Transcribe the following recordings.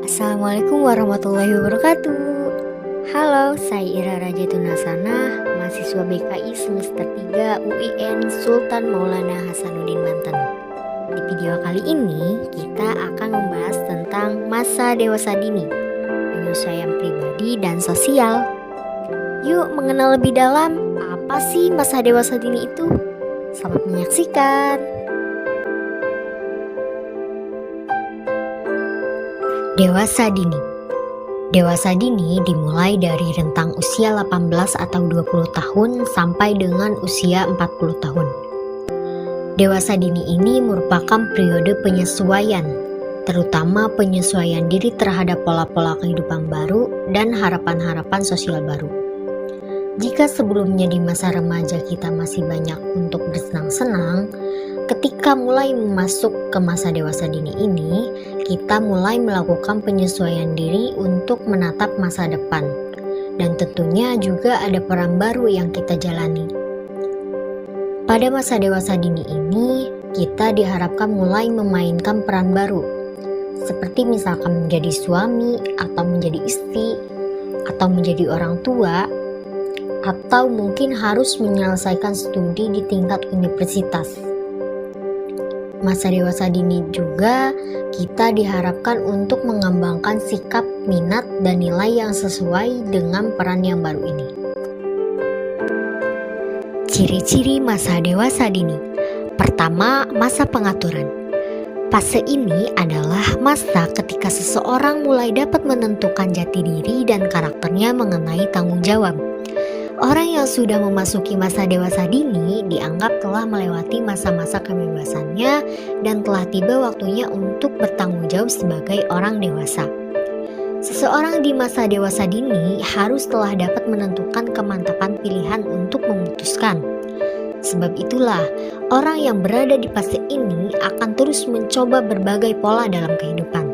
Assalamualaikum warahmatullahi wabarakatuh. Halo, saya Ira Rajatun Hasanah, mahasiswa BKI semester 3 UIN Sultan Maulana Hasanuddin Banten. Di video kali ini kita akan membahas tentang masa dewasa dini, penyesuaian pribadi dan sosial. Yuk mengenal lebih dalam apa sih masa dewasa dini itu? Selamat menyaksikan. Dewasa dini. Dewasa dini dimulai dari rentang usia 18 atau 20 tahun sampai dengan usia 40 tahun. Dewasa dini ini merupakan periode penyesuaian, terutama penyesuaian diri terhadap pola-pola kehidupan baru dan harapan-harapan sosial baru. Jika sebelumnya di masa remaja kita masih banyak untuk bersenang-senang, ketika mulai masuk ke masa dewasa dini ini, kita mulai melakukan penyesuaian diri untuk menatap masa depan. Dan tentunya juga ada peran baru yang kita jalani. Pada masa dewasa dini ini, kita diharapkan mulai memainkan peran baru. Seperti misalkan menjadi suami, atau menjadi istri, atau menjadi orang tua, atau mungkin harus menyelesaikan studi di tingkat universitas. Masa dewasa dini juga kita diharapkan untuk mengembangkan sikap, minat, dan nilai yang sesuai dengan peran yang baru ini. Ciri-ciri masa dewasa dini. Pertama, masa pengaturan. Fase ini adalah masa ketika seseorang mulai dapat menentukan jati diri dan karakternya mengenai tanggung jawab. Orang yang sudah memasuki masa dewasa dini dianggap telah melewati masa-masa kebebasannya dan telah tiba waktunya untuk bertanggung jawab sebagai orang dewasa. Seseorang di masa dewasa dini harus telah dapat menentukan kemantapan pilihan untuk memutuskan. Sebab itulah, orang yang berada di fase ini akan terus mencoba berbagai pola dalam kehidupan.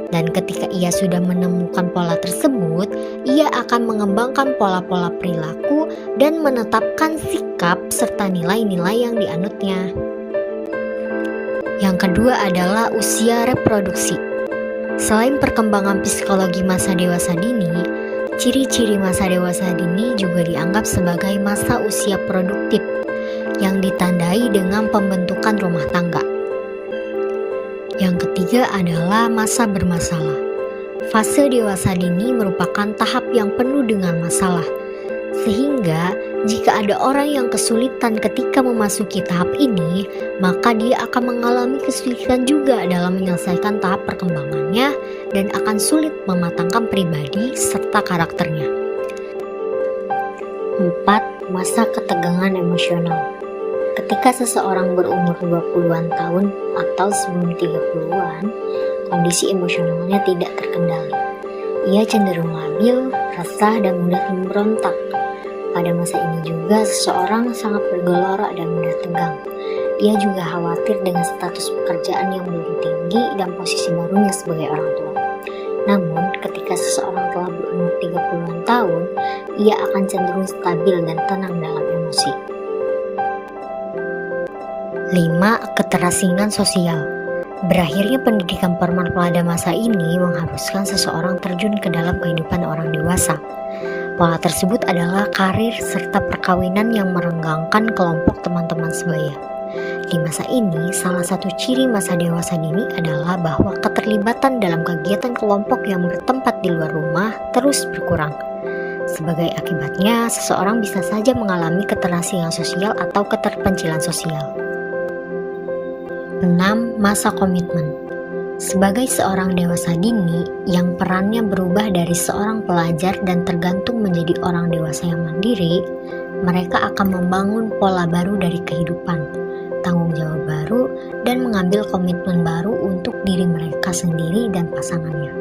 Dan ketika ia sudah menemukan pola tersebut, ia akan mengembangkan pola-pola perilaku dan menetapkan sikap serta nilai-nilai yang dianutnya. Yang kedua adalah usia reproduksi. Selain perkembangan psikologi masa dewasa dini, ciri-ciri masa dewasa dini juga dianggap sebagai masa usia produktif yang ditandai dengan pembentukan rumah tangga. Yang ketiga adalah masa bermasalah. Fase dewasa dini merupakan tahap yang penuh dengan masalah. Sehingga jika ada orang yang kesulitan ketika memasuki tahap ini, maka dia akan mengalami kesulitan juga dalam menyelesaikan tahap perkembangannya dan akan sulit mematangkan pribadi serta karakternya. 4. Masa ketegangan emosional. Ketika seseorang berumur 20-an tahun atau sebelum 30-an, kondisi emosionalnya tidak terkendali. Ia cenderung labil, resah, dan mudah memberontak. Pada masa ini juga seseorang sangat bergelora dan mudah tegang. Ia juga khawatir dengan status pekerjaan yang belum tinggi dan posisi barunya sebagai orang tua. Namun, ketika seseorang telah berumur 30-an tahun, ia akan cenderung stabil dan tenang dalam emosi. 5. Keterasingan sosial. Berakhirnya pendidikan formal pada masa ini mengharuskan seseorang terjun ke dalam kehidupan orang dewasa. Pola tersebut adalah karir serta perkawinan yang merenggangkan kelompok teman-teman sebaya. Di masa ini, salah satu ciri masa dewasa dini adalah bahwa keterlibatan dalam kegiatan kelompok yang bertempat di luar rumah terus berkurang. Sebagai akibatnya, seseorang bisa saja mengalami keterasingan sosial atau keterpencilan sosial. 6. Masa komitmen. Sebagai seorang dewasa dini yang perannya berubah dari seorang pelajar dan tergantung menjadi orang dewasa yang mandiri, mereka akan membangun pola baru dari kehidupan, tanggung jawab baru, dan mengambil komitmen baru untuk diri mereka sendiri dan pasangannya.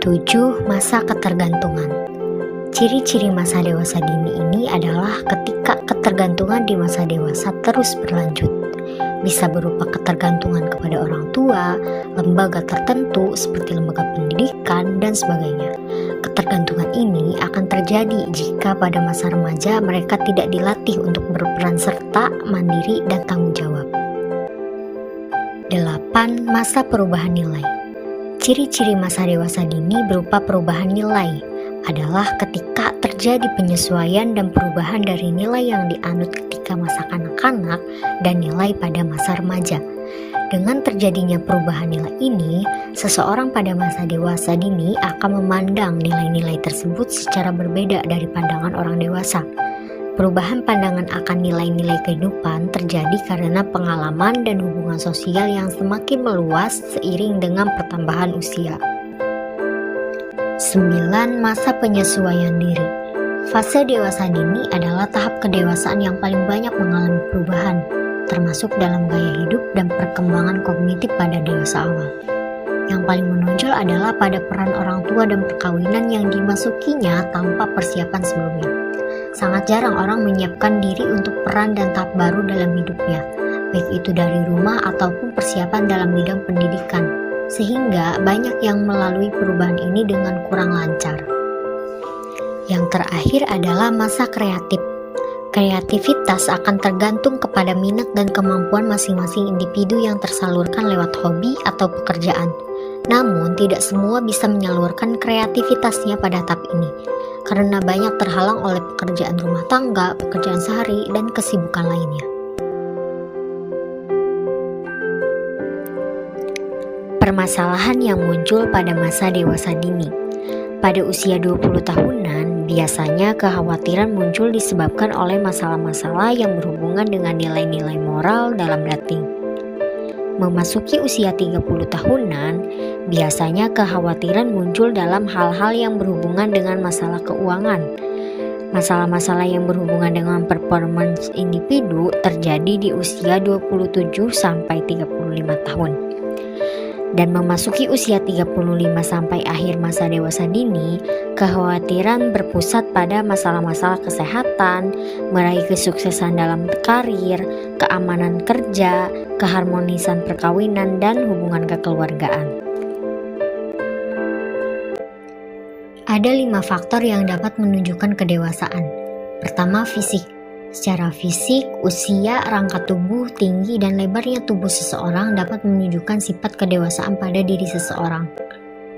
7. Masa ketergantungan. Ciri-ciri masa dewasa dini ini adalah ketika ketergantungan di masa dewasa terus berlanjut. Bisa berupa ketergantungan kepada orang tua, lembaga tertentu seperti lembaga pendidikan, dan sebagainya. Ketergantungan ini akan terjadi jika pada masa remaja mereka tidak dilatih untuk berperan serta, mandiri, dan tanggung jawab. 8. Masa perubahan nilai. Ciri-ciri masa dewasa dini berupa perubahan nilai adalah ketika terjadi penyesuaian dan perubahan dari nilai yang dianut ketika masa kanak-kanak dan nilai pada masa remaja. Dengan terjadinya perubahan nilai ini, seseorang pada masa dewasa dini akan memandang nilai-nilai tersebut secara berbeda dari pandangan orang dewasa. Perubahan pandangan akan nilai-nilai kehidupan terjadi karena pengalaman dan hubungan sosial yang semakin meluas seiring dengan pertambahan usia. 9. Masa penyesuaian diri. Fase dewasa dini adalah tahap kedewasaan yang paling banyak mengalami perubahan, termasuk dalam gaya hidup dan perkembangan kognitif pada dewasa awal. Yang paling menonjol adalah pada peran orang tua dan perkawinan yang dimasukinya tanpa persiapan sebelumnya. Sangat jarang orang menyiapkan diri untuk peran dan tahap baru dalam hidupnya, baik itu dari rumah ataupun persiapan dalam bidang pendidikan, sehingga banyak yang melalui perubahan ini dengan kurang lancar. Yang terakhir adalah masa kreatif. Kreativitas akan tergantung kepada minat dan kemampuan masing-masing individu yang tersalurkan lewat hobi atau pekerjaan. Namun, tidak semua bisa menyalurkan kreativitasnya pada tahap ini, karena banyak terhalang oleh pekerjaan rumah tangga, pekerjaan sehari, dan kesibukan lainnya. Permasalahan yang muncul pada masa dewasa dini. Pada usia 20 tahunan, biasanya kekhawatiran muncul disebabkan oleh masalah-masalah yang berhubungan dengan nilai-nilai moral dalam dating. Memasuki usia 30 tahunan, biasanya kekhawatiran muncul dalam hal-hal yang berhubungan dengan masalah keuangan. Masalah-masalah yang berhubungan dengan performance individu terjadi di usia 27 sampai 35 tahun. Dan memasuki usia 35 sampai akhir masa dewasa dini, kekhawatiran berpusat pada masalah-masalah kesehatan, meraih kesuksesan dalam karir, keamanan kerja, keharmonisan perkawinan, dan hubungan kekeluargaan. Ada 5 faktor yang dapat menunjukkan kedewasaan. Pertama, fisik. Secara fisik, usia, rangka tubuh, tinggi, dan lebarnya tubuh seseorang dapat menunjukkan sifat kedewasaan pada diri seseorang.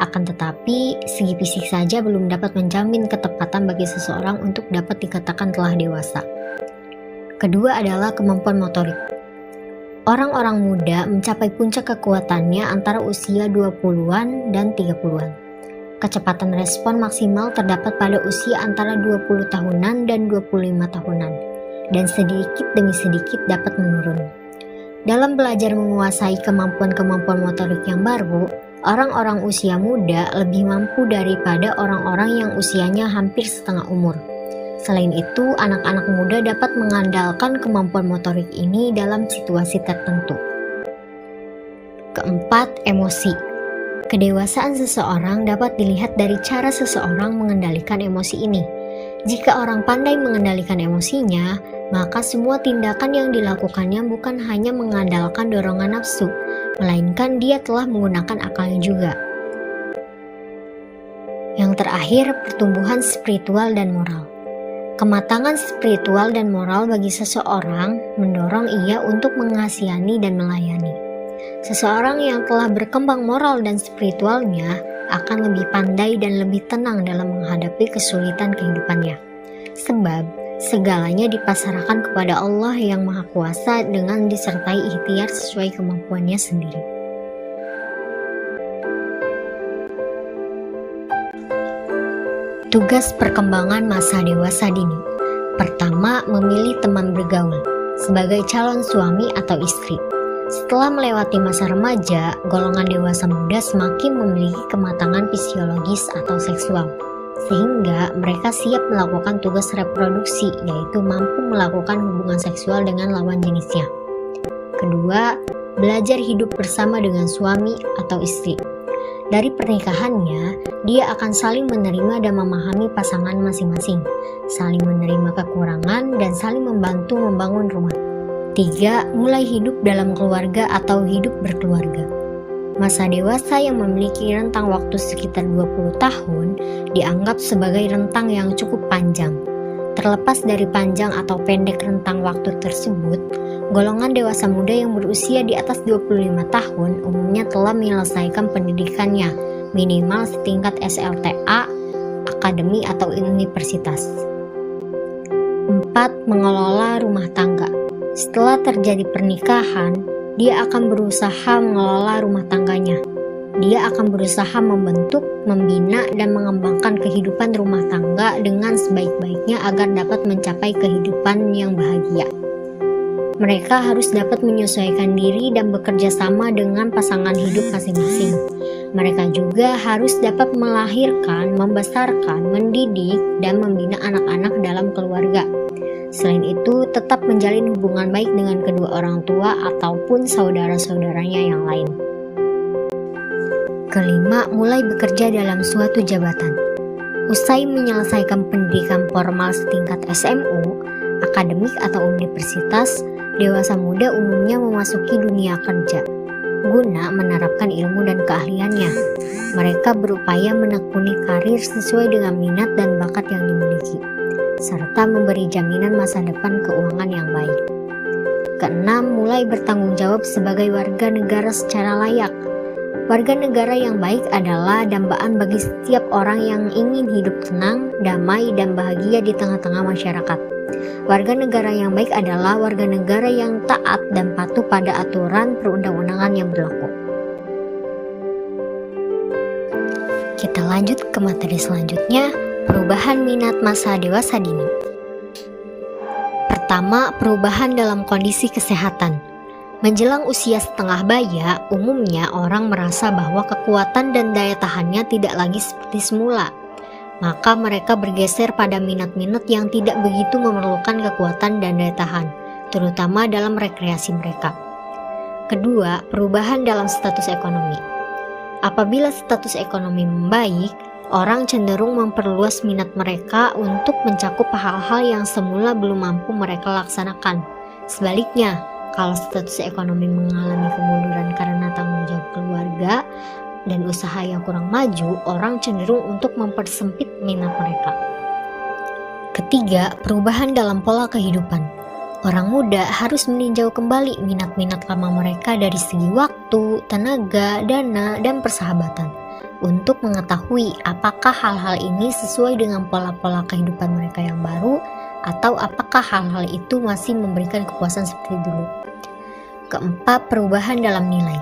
Akan tetapi, segi fisik saja belum dapat menjamin ketepatan bagi seseorang untuk dapat dikatakan telah dewasa. Kedua adalah kemampuan motorik. Orang-orang muda mencapai puncak kekuatannya antara usia 20-an dan 30-an. Kecepatan respon maksimal terdapat pada usia antara 20 tahunan dan 25 tahunan, dan sedikit demi sedikit dapat menurun. Dalam belajar menguasai kemampuan-kemampuan motorik yang baru, orang-orang usia muda lebih mampu daripada orang-orang yang usianya hampir setengah umur. Selain itu, anak-anak muda dapat mengandalkan kemampuan motorik ini dalam situasi tertentu. Keempat, emosi. Kedewasaan seseorang dapat dilihat dari cara seseorang mengendalikan emosi ini. Jika orang pandai mengendalikan emosinya, maka semua tindakan yang dilakukannya bukan hanya mengandalkan dorongan nafsu, melainkan dia telah menggunakan akalnya juga. Yang terakhir, pertumbuhan spiritual dan moral. Kematangan spiritual dan moral bagi seseorang mendorong ia untuk mengasihani dan melayani. Seseorang yang telah berkembang moral dan spiritualnya akan lebih pandai dan lebih tenang dalam menghadapi kesulitan kehidupannya. Sebab segalanya dipasrahkan kepada Allah yang Maha Kuasa dengan disertai ikhtiar sesuai kemampuannya sendiri. Tugas perkembangan masa dewasa dini. Pertama, memilih teman bergaul sebagai calon suami atau istri. Setelah melewati masa remaja, golongan dewasa muda semakin memiliki kematangan fisiologis atau seksual, sehingga mereka siap melakukan tugas reproduksi, yaitu mampu melakukan hubungan seksual dengan lawan jenisnya. Kedua, belajar hidup bersama dengan suami atau istri. Dari pernikahannya, dia akan saling menerima dan memahami pasangan masing-masing, saling menerima kekurangan, dan saling membantu membangun rumah. 3. Mulai hidup dalam keluarga atau hidup berkeluarga. Masa dewasa yang memiliki rentang waktu sekitar 20 tahun dianggap sebagai rentang yang cukup panjang. Terlepas dari panjang atau pendek rentang waktu tersebut, golongan dewasa muda yang berusia di atas 25 tahun umumnya telah menyelesaikan pendidikannya, minimal setingkat SLTA, akademi atau universitas. 4. Mengelola rumah tangga. Setelah terjadi pernikahan, dia akan berusaha mengelola rumah tangganya. Dia akan berusaha membentuk, membina, dan mengembangkan kehidupan rumah tangga dengan sebaik-baiknya agar dapat mencapai kehidupan yang bahagia. Mereka harus dapat menyesuaikan diri dan bekerja sama dengan pasangan hidup masing-masing. Mereka juga harus dapat melahirkan, membesarkan, mendidik, dan membina anak-anak dalam keluarga. Selain itu, tetap menjalin hubungan baik dengan kedua orang tua ataupun saudara-saudaranya yang lain. Kelima, mulai bekerja dalam suatu jabatan. Usai menyelesaikan pendidikan formal setingkat SMU, akademik atau universitas, dewasa muda umumnya memasuki dunia kerja guna menerapkan ilmu dan keahliannya. Mereka berupaya menekuni karir sesuai dengan minat dan bakat yang dimiliki, serta memberi jaminan masa depan keuangan yang baik. Keenam, mulai bertanggung jawab sebagai warga negara secara layak. Warga negara yang baik adalah dambaan bagi setiap orang yang ingin hidup tenang, damai, dan bahagia di tengah-tengah masyarakat. Warga negara yang baik adalah warga negara yang taat dan patuh pada aturan perundang-undangan yang berlaku. Kita lanjut ke materi selanjutnya, perubahan minat masa dewasa dini. Pertama, perubahan dalam kondisi kesehatan. Menjelang usia setengah baya, umumnya orang merasa bahwa kekuatan dan daya tahannya tidak lagi seperti semula. Maka mereka bergeser pada minat-minat yang tidak begitu memerlukan kekuatan dan daya tahan, terutama dalam rekreasi mereka. Kedua, perubahan dalam status ekonomi. Apabila status ekonomi membaik, orang cenderung memperluas minat mereka untuk mencakup hal-hal yang semula belum mampu mereka laksanakan. Sebaliknya, kalau status ekonomi mengalami kemunduran karena tanggung jawab keluarga dan usaha yang kurang maju, orang cenderung untuk mempersempit minat mereka. Ketiga, perubahan dalam pola kehidupan. Orang muda harus meninjau kembali minat-minat lama mereka dari segi waktu, tenaga, dana, dan persahabatan untuk mengetahui apakah hal-hal ini sesuai dengan pola-pola kehidupan mereka yang baru atau apakah hal-hal itu masih memberikan kepuasan seperti dulu. Keempat, perubahan dalam nilai.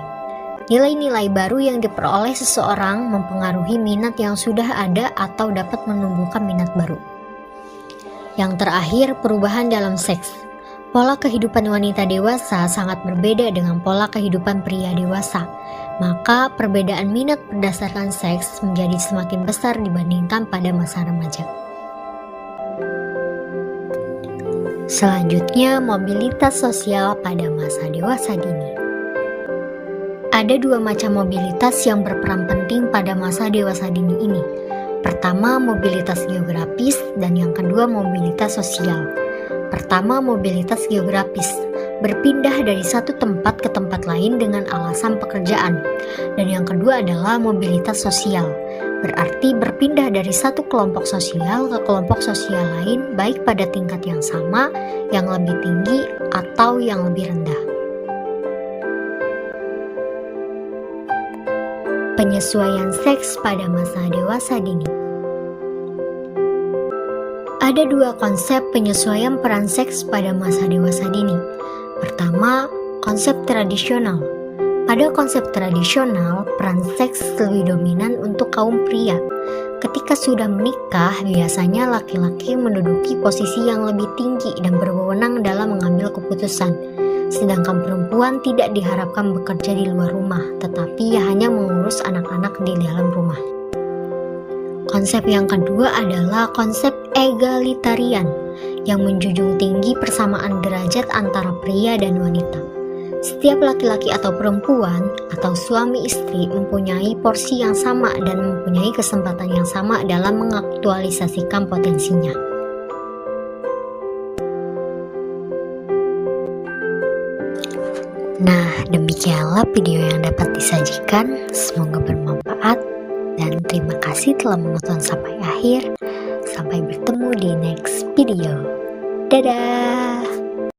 Nilai-nilai baru yang diperoleh seseorang mempengaruhi minat yang sudah ada atau dapat menumbuhkan minat baru. Yang terakhir, perubahan dalam seks. Pola kehidupan wanita dewasa sangat berbeda dengan pola kehidupan pria dewasa. Maka perbedaan minat berdasarkan seks menjadi semakin besar dibandingkan pada masa remaja. Selanjutnya, mobilitas sosial pada masa dewasa dini. Ada dua macam mobilitas yang berperan penting pada masa dewasa dini ini. Pertama, mobilitas geografis, dan yang kedua, mobilitas sosial. Pertama, mobilitas geografis, berpindah dari satu tempat ke tempat lain dengan alasan pekerjaan. Dan yang kedua adalah mobilitas sosial, berarti berpindah dari satu kelompok sosial ke kelompok sosial lain, baik pada tingkat yang sama, yang lebih tinggi, atau yang lebih rendah. Penyesuaian seks pada masa dewasa dini. Ada dua konsep penyesuaian peran seks pada masa dewasa dini. Pertama, konsep tradisional. Pada konsep tradisional, peran seks lebih dominan untuk kaum pria. Ketika sudah menikah, biasanya laki-laki menduduki posisi yang lebih tinggi dan berwenang dalam mengambil keputusan. Sedangkan perempuan tidak diharapkan bekerja di luar rumah, tetapi hanya mengurus anak-anak di dalam rumah. Konsep yang kedua adalah konsep egalitarian, yang menjunjung tinggi persamaan derajat antara pria dan wanita. Setiap laki-laki atau perempuan atau suami istri mempunyai porsi yang sama dan mempunyai kesempatan yang sama dalam mengaktualisasikan potensinya. Nah, demikianlah video yang dapat disajikan. Semoga bermanfaat dan terima kasih telah menonton sampai akhir. Sampai bertemu di next video. video. Dadah!